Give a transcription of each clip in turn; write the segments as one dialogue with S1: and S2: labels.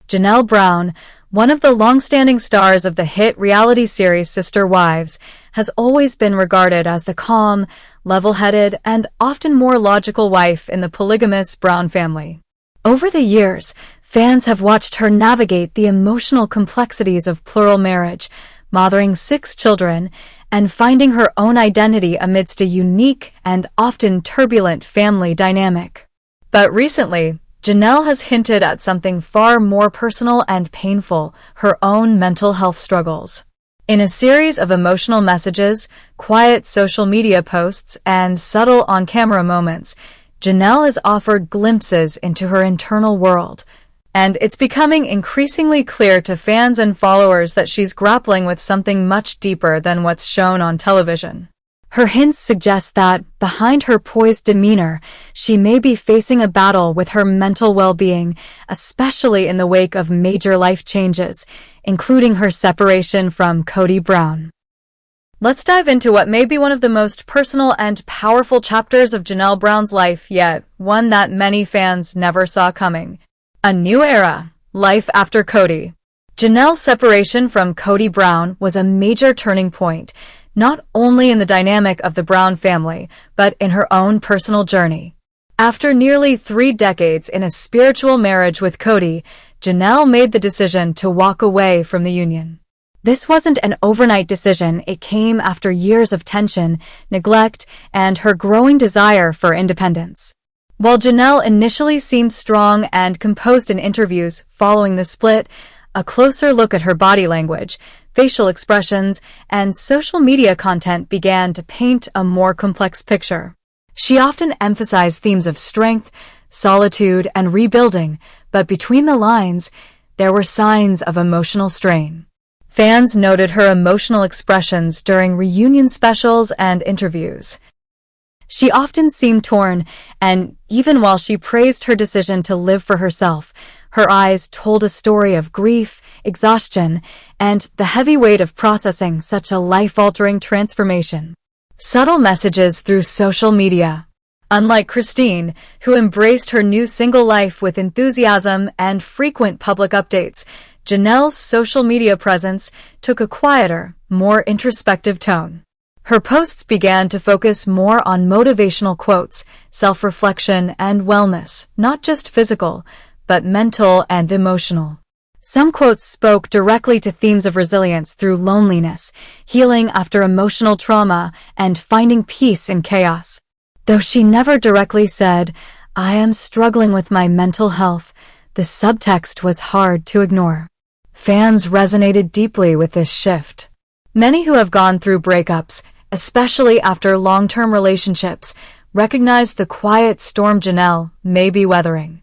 S1: Janelle Brown, one of the long-standing stars of the hit reality series Sister Wives, has always been regarded as the calm, level-headed, and often more logical wife in the polygamous Brown family. Over the years, fans have watched her navigate the emotional complexities of plural marriage, mothering 6 children, and finding her own identity amidst a unique and often turbulent family dynamic. But recently, Janelle has hinted at something far more personal and painful: her own mental health struggles. In a series of emotional messages, quiet social media posts, and subtle on-camera moments, Janelle has offered glimpses into her internal world, and it's becoming increasingly clear to fans and followers that she's grappling with something much deeper than what's shown on television. Her hints suggest that, behind her poised demeanor, she may be facing a battle with her mental well-being, especially in the wake of major life changes, including her separation from Kody Brown. Let's dive into what may be one of the most personal and powerful chapters of Janelle Brown's life yet, one that many fans never saw coming. A new era. Life after Kody. Janelle's separation from Kody Brown was a major turning point, not only in the dynamic of the Brown family, but in her own personal journey. After nearly 3 decades in a spiritual marriage with Kody, Janelle made the decision to walk away from the union. This wasn't an overnight decision. It came after years of tension, neglect, and her growing desire for independence. While Janelle initially seemed strong and composed in interviews following the split, a closer look at her body language, facial expressions, and social media content began to paint a more complex picture. She often emphasized themes of strength, solitude, and rebuilding, but between the lines, there were signs of emotional strain. Fans noted her emotional expressions during reunion specials and interviews. She often seemed torn, and even while she praised her decision to live for herself, her eyes told a story of grief, exhaustion, and the heavy weight of processing such a life-altering transformation. Subtle messages through social media. Unlike Christine, who embraced her new single life with enthusiasm and frequent public updates, Janelle's social media presence took a quieter, more introspective tone. Her posts began to focus more on motivational quotes, self-reflection, and wellness, not just physical, but mental and emotional. Some quotes spoke directly to themes of resilience through loneliness, healing after emotional trauma, and finding peace in chaos. Though she never directly said, "I am struggling with my mental health," the subtext was hard to ignore. Fans resonated deeply with this shift. Many who have gone through breakups, especially after long-term relationships, recognize the quiet storm Janelle may be weathering.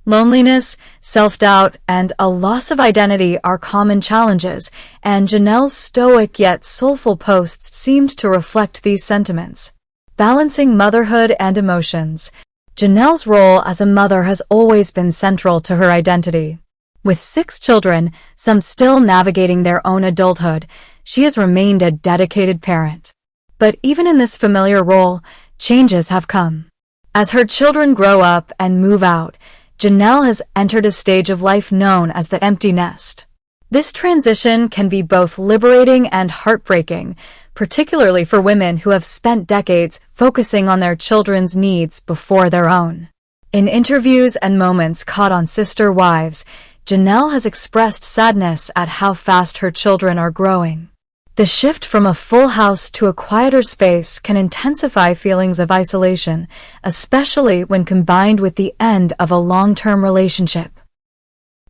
S1: Loneliness, self-doubt, and a loss of identity are common challenges, and Janelle's stoic yet soulful posts seemed to reflect these sentiments. Balancing motherhood and emotions. Janelle's role as a mother has always been central to her identity. With 6 children, some still navigating their own adulthood, she has remained a dedicated parent. But even in this familiar role, changes have come. As her children grow up and move out, Janelle has entered a stage of life known as the empty nest. This transition can be both liberating and heartbreaking, particularly for women who have spent decades focusing on their children's needs before their own. In interviews and moments caught on Sister Wives, Janelle has expressed sadness at how fast her children are growing. The shift from a full house to a quieter space can intensify feelings of isolation, especially when combined with the end of a long-term relationship.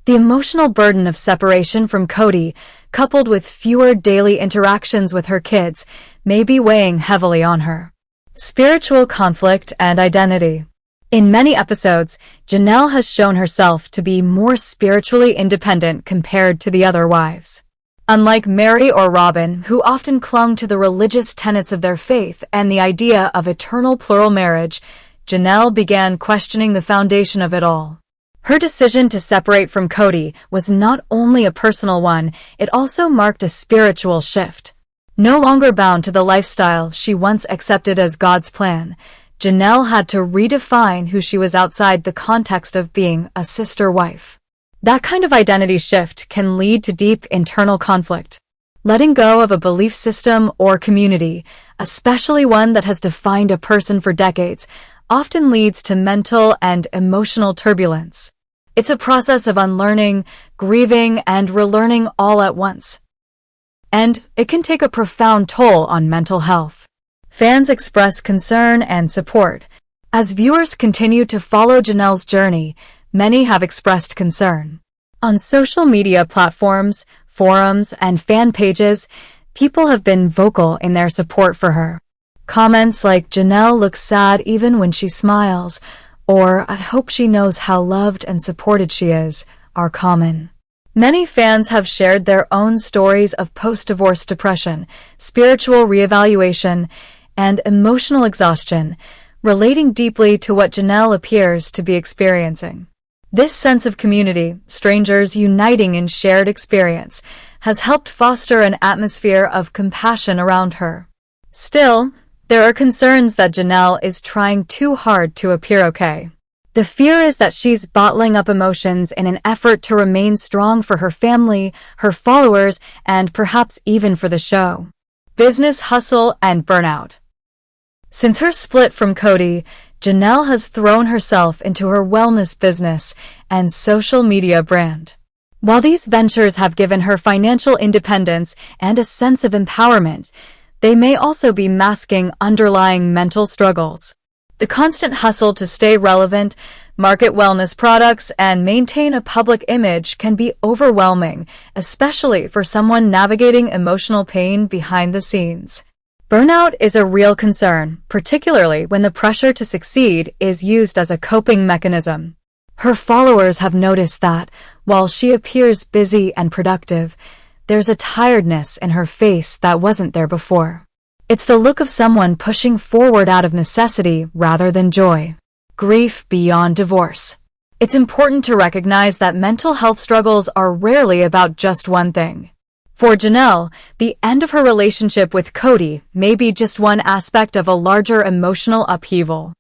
S1: The emotional burden of separation from Kody, coupled with fewer daily interactions with her kids, may be weighing heavily on her. Spiritual conflict and identity. In many episodes, Janelle has shown herself to be more spiritually independent compared to the other wives. Unlike Mary or Robin, who often clung to the religious tenets of their faith and the idea of eternal plural marriage, Janelle began questioning the foundation of it all. Her decision to separate from Kody was not only a personal one, it also marked a spiritual shift. No longer bound to the lifestyle she once accepted as God's plan, Janelle had to redefine who she was outside the context of being a sister wife. That kind of identity shift can lead to deep internal conflict. Letting go of a belief system or community, especially one that has defined a person for decades, often leads to mental and emotional turbulence. It's a process of unlearning, grieving, and relearning all at once. And it can take a profound toll on mental health. Fans express concern and support. As viewers continue to follow Janelle's journey, many have expressed concern. On social media platforms, forums, and fan pages, people have been vocal in their support for her. Comments like, "Janelle looks sad even when she smiles," or "I hope she knows how loved and supported she is," are common. Many fans have shared their own stories of post-divorce depression, spiritual reevaluation, and emotional exhaustion, relating deeply to what Janelle appears to be experiencing. This sense of community, strangers uniting in shared experience, has helped foster an atmosphere of compassion around her. Still, there are concerns that Janelle is trying too hard to appear okay. The fear is that she's bottling up emotions in an effort to remain strong for her family, her followers, and perhaps even for the show. Business hustle and burnout. Since her split from Kody, Janelle has thrown herself into her wellness business and social media brand. While these ventures have given her financial independence and a sense of empowerment, they may also be masking underlying mental struggles. The constant hustle to stay relevant, market wellness products, and maintain a public image can be overwhelming, especially for someone navigating emotional pain behind the scenes. Burnout is a real concern, particularly when the pressure to succeed is used as a coping mechanism. Her followers have noticed that, while she appears busy and productive, there's a tiredness in her face that wasn't there before. It's the look of someone pushing forward out of necessity rather than joy. Grief beyond divorce. It's important to recognize that mental health struggles are rarely about just one thing. For Janelle, the end of her relationship with Kody may be just one aspect of a larger emotional upheaval.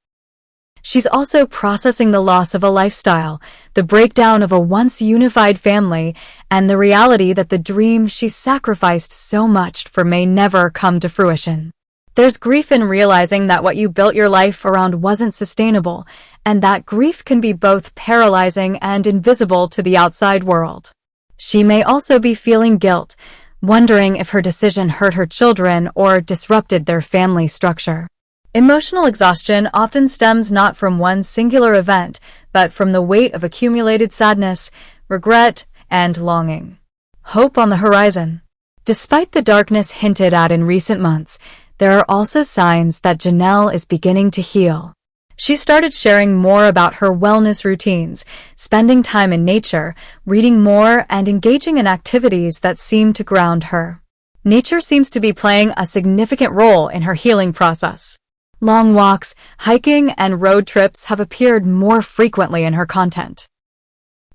S1: She's also processing the loss of a lifestyle, the breakdown of a once unified family, and the reality that the dream she sacrificed so much for may never come to fruition. There's grief in realizing that what you built your life around wasn't sustainable, and that grief can be both paralyzing and invisible to the outside world. She may also be feeling guilt, wondering if her decision hurt her children or disrupted their family structure. Emotional exhaustion often stems not from one singular event, but from the weight of accumulated sadness, regret, and longing. Hope on the horizon. Despite the darkness hinted at in recent months, there are also signs that Janelle is beginning to heal. She started sharing more about her wellness routines, spending time in nature, reading more, and engaging in activities that seem to ground her. Nature seems to be playing a significant role in her healing process. Long walks, hiking, and road trips have appeared more frequently in her content.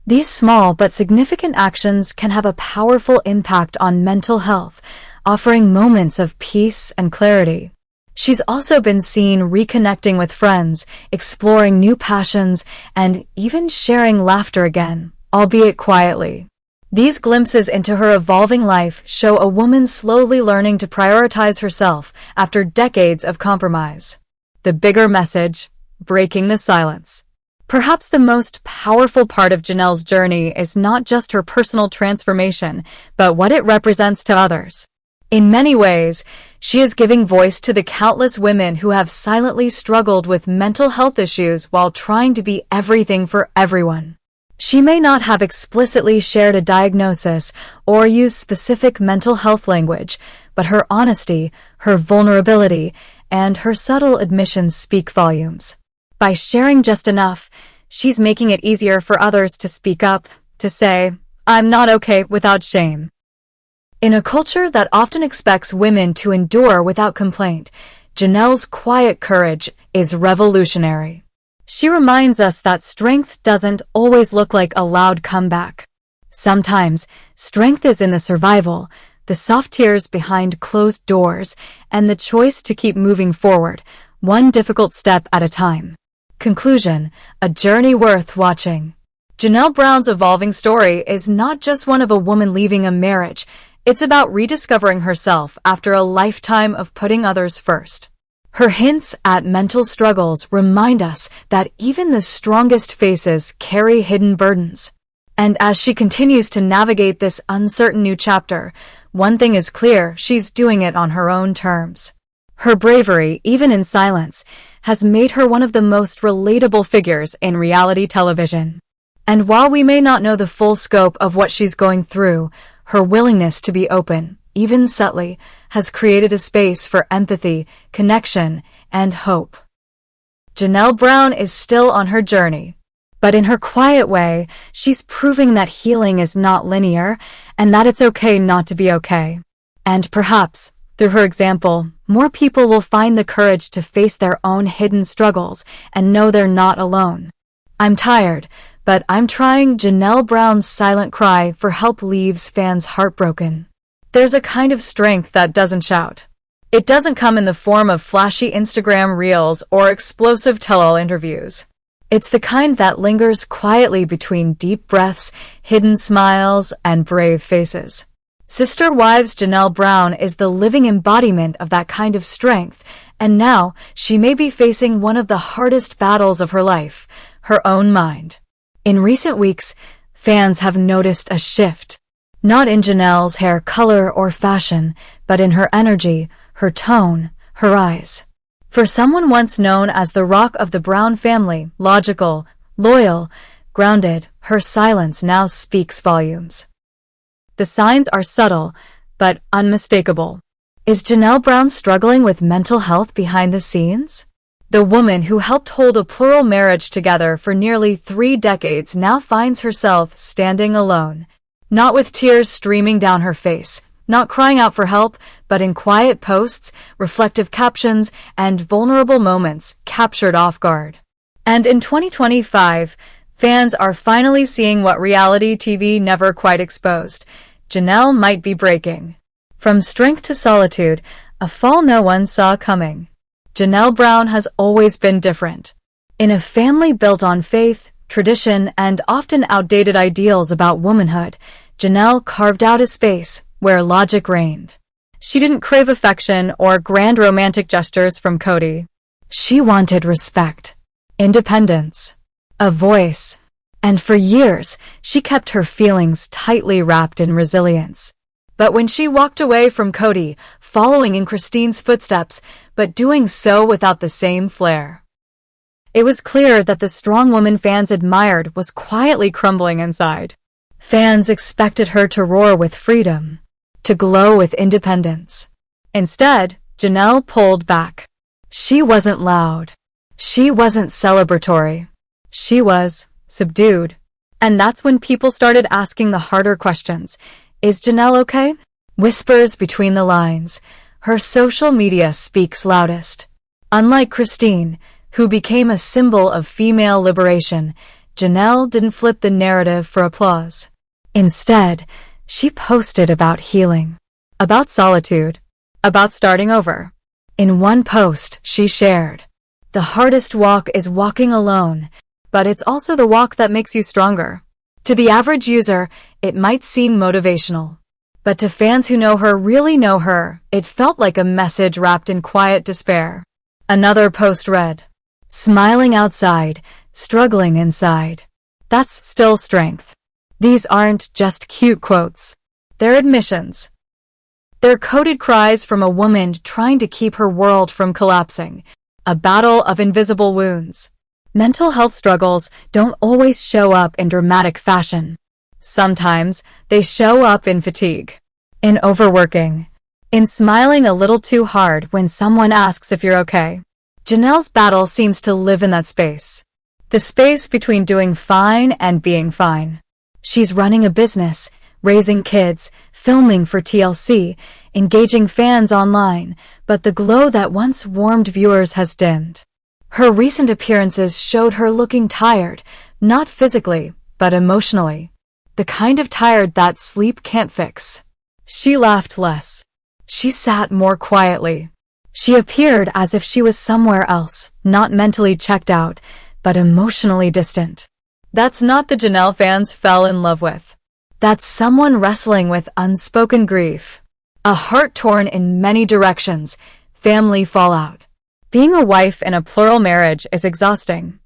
S1: These small but significant actions can have a powerful impact on mental health, offering moments of peace and clarity. She's also been seen reconnecting with friends, exploring new passions, and even sharing laughter again, albeit quietly. These glimpses into her evolving life show a woman slowly learning to prioritize herself after decades of compromise. The bigger message: breaking the silence. Perhaps the most powerful part of Janelle's journey is not just her personal transformation, but what it represents to others. In many ways, she is giving voice to the countless women who have silently struggled with mental health issues while trying to be everything for everyone. She may not have explicitly shared a diagnosis or used specific mental health language, but her honesty, her vulnerability, and her subtle admissions speak volumes. By sharing just enough, she's making it easier for others to speak up, to say, "I'm not okay," without shame. In a culture that often expects women to endure without complaint, Janelle's quiet courage is revolutionary. She reminds us that strength doesn't always look like a loud comeback. Sometimes, strength is in the survival, the soft tears behind closed doors, and the choice to keep moving forward, one difficult step at a time. Conclusion: a journey worth watching. Janelle Brown's evolving story is not just one of a woman leaving a marriage, it's about rediscovering herself after a lifetime of putting others first. Her hints at mental struggles remind us that even the strongest faces carry hidden burdens. And as she continues to navigate this uncertain new chapter, one thing is clear: she's doing it on her own terms. Her bravery, even in silence, has made her one of the most relatable figures in reality television. And while we may not know the full scope of what she's going through, her willingness to be open, even subtly, has created a space for empathy, connection, and hope. Janelle Brown is still on her journey, but in her quiet way, she's proving that healing is not linear and that it's okay not to be okay. And perhaps, through her example, more people will find the courage to face their own hidden struggles and know they're not alone. I'm tired, but I'm trying. Janelle Brown's silent cry for help leaves fans heartbroken. There's a kind of strength that doesn't shout. It doesn't come in the form of flashy Instagram reels or explosive tell-all interviews. It's the kind that lingers quietly between deep breaths, hidden smiles, and brave faces. Sister Wives Janelle Brown is the living embodiment of that kind of strength, and now she may be facing one of the hardest battles of her life, her own mind. In recent weeks, fans have noticed a shift. Not in Janelle's hair color or fashion, but in her energy, her tone, her eyes. For someone once known as the rock of the Brown family, logical, loyal, grounded, her silence now speaks volumes. The signs are subtle, but unmistakable. Is Janelle Brown struggling with mental health behind the scenes? The woman who helped hold a plural marriage together for nearly 3 decades now finds herself standing alone. Not with tears streaming down her face, not crying out for help, but in quiet posts, reflective captions, and vulnerable moments captured off guard. And in 2025, fans are finally seeing what reality TV never quite exposed. Janelle might be breaking. From strength to solitude, a fall no one saw coming. Janelle Brown has always been different. In a family built on faith, tradition, and often outdated ideals about womanhood, Janelle carved out a space where logic reigned. She didn't crave affection or grand romantic gestures from Kody. She wanted respect, independence, a voice, and for years, she kept her feelings tightly wrapped in resilience. But when she walked away from Kody, following in Christine's footsteps, but doing so without the same flair, it was clear that the strong woman fans admired was quietly crumbling inside. Fans expected her to roar with freedom, to glow with independence. Instead, Janelle pulled back. She wasn't loud. She wasn't celebratory. She was subdued. And that's when people started asking the harder questions. Is Janelle okay? Whispers between the lines. Her social media speaks loudest. Unlike Christine, who became a symbol of female liberation, Janelle didn't flip the narrative for applause. Instead, she posted about healing, about solitude, about starting over. In one post, she shared, "The hardest walk is walking alone, but it's also the walk that makes you stronger." To the average user, it might seem motivational. But to fans who know her really know her, it felt like a message wrapped in quiet despair. Another post read, "Smiling outside, struggling inside. That's still strength." These aren't just cute quotes. They're admissions. They're coded cries from a woman trying to keep her world from collapsing. A battle of invisible wounds. Mental health struggles don't always show up in dramatic fashion. Sometimes they show up in fatigue, in overworking, in smiling a little too hard when someone asks if you're okay. Janelle's battle seems to live in that space. The space between doing fine and being fine. She's running a business, raising kids, filming for TLC, engaging fans online, but the glow that once warmed viewers has dimmed. Her recent appearances showed her looking tired, not physically, but emotionally. The kind of tired that sleep can't fix. She laughed less. She sat more quietly. She appeared as if she was somewhere else, not mentally checked out, but emotionally distant. That's not the Janelle fans fell in love with. That's someone wrestling with unspoken grief. A heart torn in many directions, family fallout. Being a wife in a plural marriage is exhausting.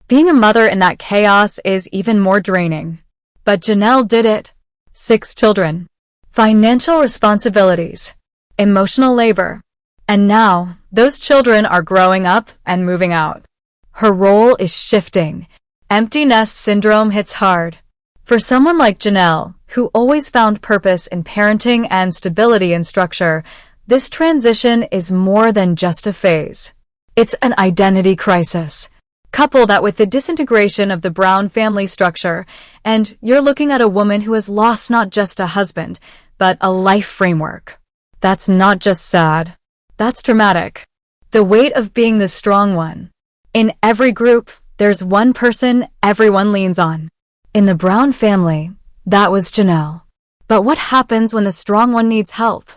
S1: Being a mother in that chaos is even more draining. But Janelle did it. 6 children. Financial responsibilities. Emotional labor. And now, those children are growing up and moving out. Her role is shifting. Empty nest syndrome hits hard. For someone like Janelle, who always found purpose in parenting and stability in structure, this transition is more than just a phase. It's an identity crisis. Couple that with the disintegration of the Brown family structure, and you're looking at a woman who has lost not just a husband, but a life framework. That's not just sad. That's dramatic. The weight of being the strong one. In every group, there's one person everyone leans on. In the Brown family, that was Janelle. But what happens when the strong one needs help?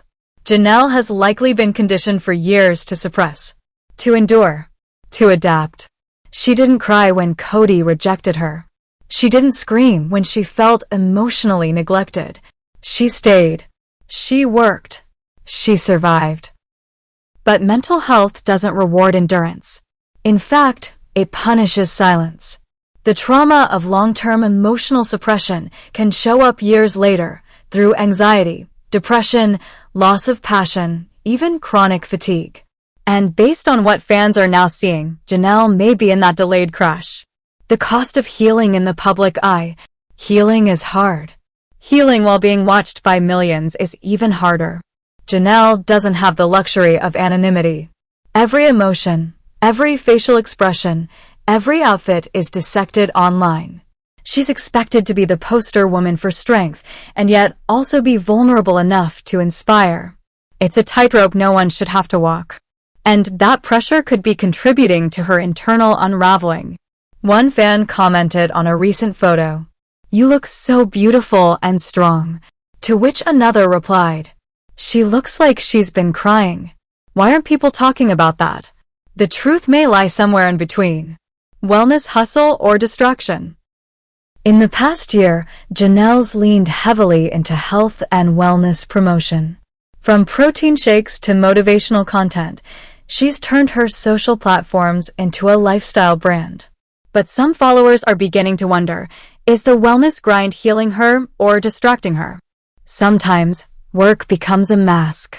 S1: Janelle has likely been conditioned for years to suppress, to endure, to adapt. She didn't cry when Cody rejected her. She didn't scream when she felt emotionally neglected. She stayed. She worked. She survived. But mental health doesn't reward endurance. In fact, it punishes silence. The trauma of long-term emotional suppression can show up years later through anxiety, depression, loss of passion, even chronic fatigue. And based on what fans are now seeing, Janelle may be in that delayed crash. The cost of healing in the public eye. Healing is hard. Healing while being watched by millions is even harder. Janelle doesn't have the luxury of anonymity. Every emotion, every facial expression, every outfit is dissected online. She's expected to be the poster woman for strength, and yet also be vulnerable enough to inspire. It's a tightrope no one should have to walk. And that pressure could be contributing to her internal unraveling. One fan commented on a recent photo, "You look so beautiful and strong," to which another replied, "She looks like she's been crying. Why aren't people talking about that?" The truth may lie somewhere in between. Wellness hustle or distraction. In the past year, Janelle's leaned heavily into health and wellness promotion. From protein shakes to motivational content, she's turned her social platforms into a lifestyle brand. But some followers are beginning to wonder, is the wellness grind healing her or distracting her? Sometimes, work becomes a mask,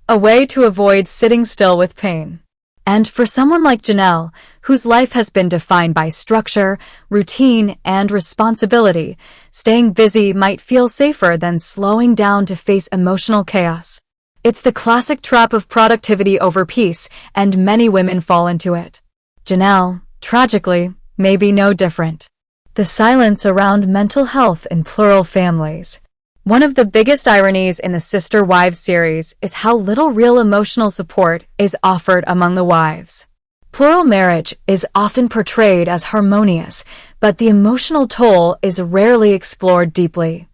S1: a way to avoid sitting still with pain. And for someone like Janelle, whose life has been defined by structure, routine, and responsibility, staying busy might feel safer than slowing down to face emotional chaos. It's the classic trap of productivity over peace, and many women fall into it. Janelle, tragically, may be no different. The silence around mental health in plural families. One of the biggest ironies in the Sister Wives series is how little real emotional support is offered among the wives. Plural marriage is often portrayed as harmonious, but the emotional toll is rarely explored deeply.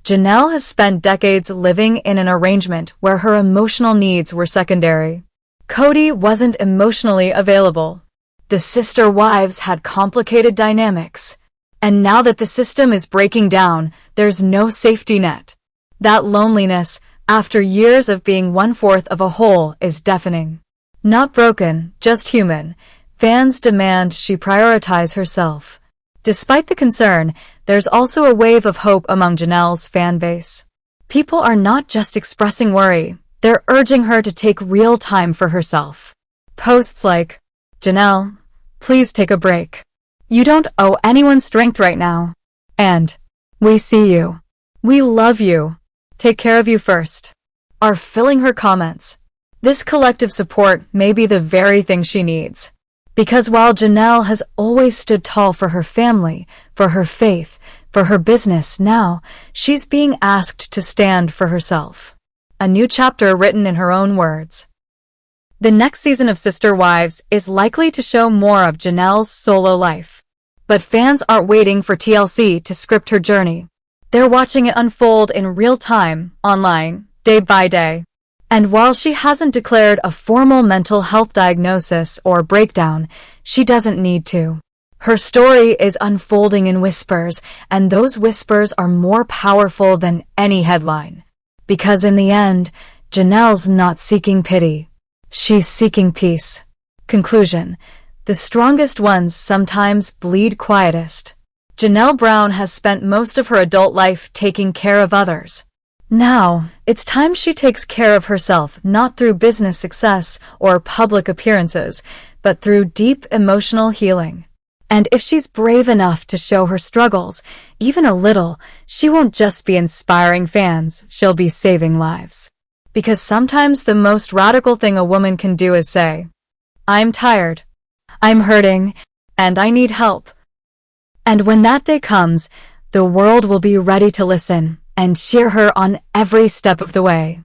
S1: Janelle has spent decades living in an arrangement where her emotional needs were secondary. Cody wasn't emotionally available. The sister wives had complicated dynamics. And now that the system is breaking down, there's no safety net. That loneliness, after years of being 1/4 of a whole, is deafening. Not broken, just human. Fans demand she prioritize herself. Despite the concern, there's also a wave of hope among Janelle's fan base. People are not just expressing worry, they're urging her to take real time for herself. Posts like, "Janelle, please take a break. You don't owe anyone strength right now." And, "We see you. We love you. Take care of you first," are filling her comments. This collective support may be the very thing she needs. Because while Janelle has always stood tall for her family, for her faith, for her business, now she's being asked to stand for herself. A new chapter written in her own words. The next season of Sister Wives is likely to show more of Janelle's solo life. But fans aren't waiting for TLC to script her journey. They're watching it unfold in real time, online, day by day. And while she hasn't declared a formal mental health diagnosis or breakdown, she doesn't need to. Her story is unfolding in whispers, and those whispers are more powerful than any headline. Because in the end, Janelle's not seeking pity. She's seeking peace. Conclusion: the strongest ones sometimes bleed quietest. Janelle Brown has spent most of her adult life taking care of others. Now, it's time she takes care of herself, not through business success or public appearances, but through deep emotional healing. And if she's brave enough to show her struggles, even a little, she won't just be inspiring fans, she'll be saving lives. Because sometimes the most radical thing a woman can do is say, "I'm tired, I'm hurting, and I need help." And when that day comes, the world will be ready to listen and cheer her on every step of the way.